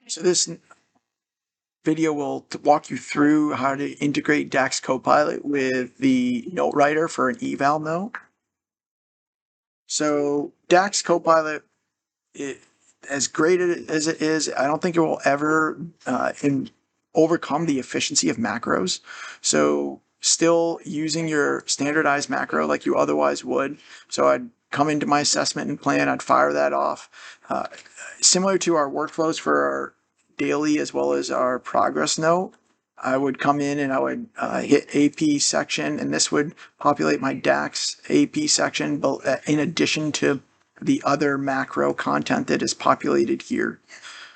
So this video will walk you through how to integrate DAX Copilot with the Notewriter for an eval note. So DAX Copilot, as great as it is, I don't think it will ever overcome the efficiency of macros. So still using your standardized macro like you otherwise would. So I'd come into my assessment and plan, I'd fire that off. Similar to our workflows for our daily as well as our progress note, I would come in and I would hit AP section, and this would populate my DAX AP section, but in addition to the other macro content that is populated here.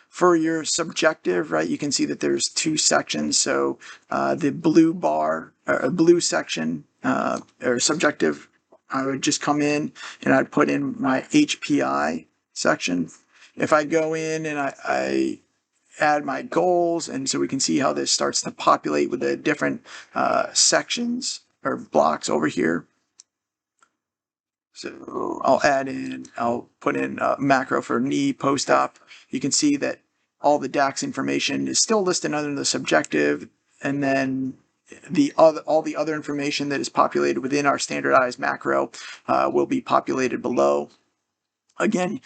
For your subjective, right, you can see that there's two sections. So the blue bar, or blue section, or subjective, I would just come in and I'd put in my HPI section. If I go in and I add my goals, and so we can see how this starts to populate with the different sections or blocks over here. So I'll put in a macro for knee post-op. You can see that all the DAX information is still listed under the subjective, and then all the other information that is populated within our standardized macro will be populated below. Again,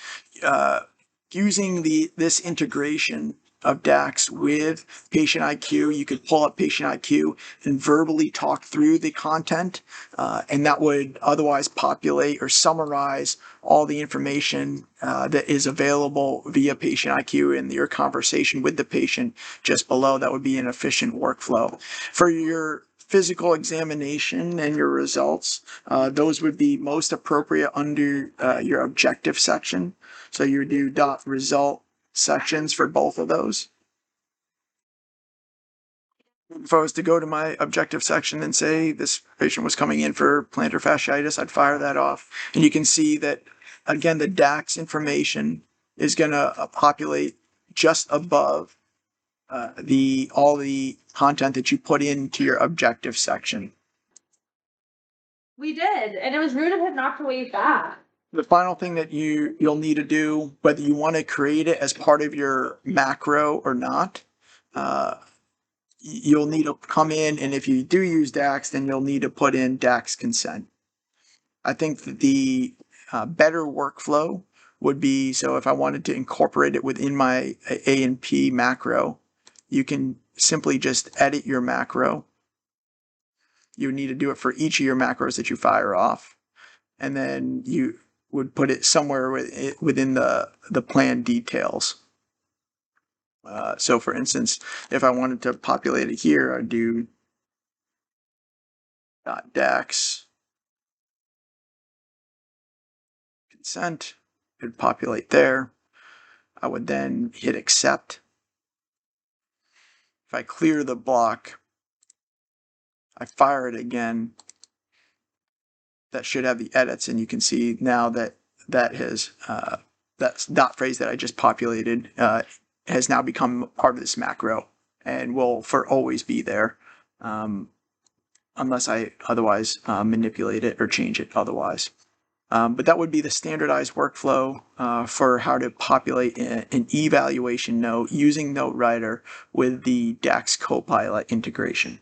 using this integration of DAX with Patient IQ, you could pull up Patient IQ and verbally talk through the content, and that would otherwise populate or summarize all the information that is available via Patient IQ in your conversation with the patient just below. That would be an efficient workflow. For your physical examination and your results, those would be most appropriate under your objective section. So you would do .result sections for both of those. If I was to go to my objective section and say this patient was coming in for plantar fasciitis, I'd fire that off. And you can see that, again, the DAX information is going to populate just above all the content that you put into your objective section. We did, and it was rude of him not to wave back. The final thing that you'll need to do, whether you want to create it as part of your macro or not, you'll need to come in, and if you do use DAX, then you'll need to put in DAX consent. I think that the better workflow would be, so if I wanted to incorporate it within my A&P macro, you can simply just edit your macro. You need to do it for each of your macros that you fire off, and then you would put it somewhere within the plan details. So for instance, if I wanted to populate it here, I'd do .dax consent. It would populate there. I would then hit accept. If I clear the block, I fire it again, that should have the edits, and you can see now that that dot phrase that I just populated has now become part of this macro and will for always be there, unless I otherwise manipulate it or change it otherwise. But that would be the standardized workflow for how to populate an evaluation note using Notewriter with the DAX Copilot integration.